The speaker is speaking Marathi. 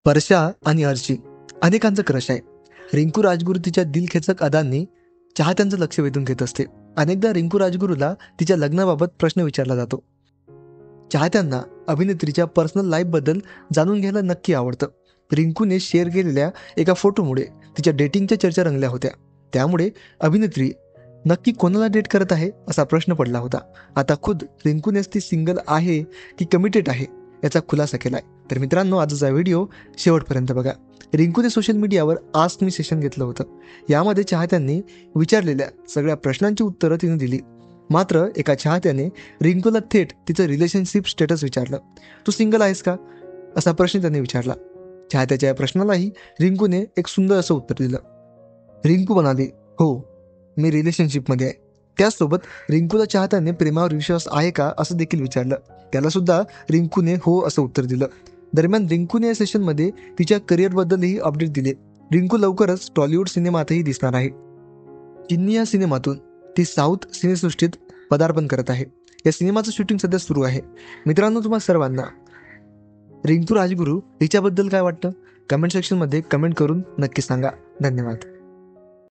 वर्षा आणि अर्शी अनेकांचं क्रश आहे. रिंकू राजगुरू तिच्या दिलखेचक अदांनी चाहत्यांचं लक्ष वेधून घेत असते. अनेकदा रिंकू राजगुरूला तिच्या लग्नाबाबत प्रश्न विचारला जातो. चाहत्यांना अभिनेत्रीच्या पर्सनल लाईफबद्दल जाणून घ्यायला नक्की आवडतं. रिंकूने शेअर केलेल्या एका फोटोमुळे तिच्या डेटिंगच्या चर्चा रंगल्या होत्या. त्यामुळे अभिनेत्री नक्की कोणाला डेट करत आहे असा प्रश्न पडला होता. आता खुद रिंकूनेच ती सिंगल आहे की कमिटेड आहे याचा खुलासा केलाय. तर मित्रांनो, आजचा व्हिडिओ शेवटपर्यंत बघा. रिंकूने सोशल मीडियावर आस्क मी सेशन घेतलं होतं. यामध्ये चाहत्यांनी विचारलेल्या सगळ्या प्रश्नांची उत्तरं तिने दिली. मात्र एका चाहत्याने रिंकूला थेट तिचं रिलेशनशिप स्टेटस विचारलं. तू सिंगल आहेस का असा प्रश्न त्याने विचारला. चाहत्याच्या या प्रश्नालाही रिंकूने एक सुंदर असं उत्तर दिलं. रिंकू म्हणाली, हो, मी रिलेशनशिपमध्ये आहे. त्याचसोबत रिंकूला चाहत्याने प्रेमावर विश्वास आहे का असं देखील विचारलं. त्याला सुद्धा रिंकूने हो असं उत्तर दिलं. दरम्यान रिंकूने या सेशनमध्ये तिच्या करिअरबद्दलही अपडेट दिले. रिंकू लवकरच टॉलिवूड सिनेमातही दिसणार आहे. चिन्नी या सिनेमातून ती साऊथ सिनेसृष्टीत पदार्पण करत आहे. या सिनेमाचं शूटिंग सध्या सुरू आहे. मित्रांनो, तुम्हाला सर्वांना रिंकू राजगुरू हिच्याबद्दल काय वाटतं कमेंट सेक्शनमध्ये कमेंट करून नक्की सांगा. धन्यवाद.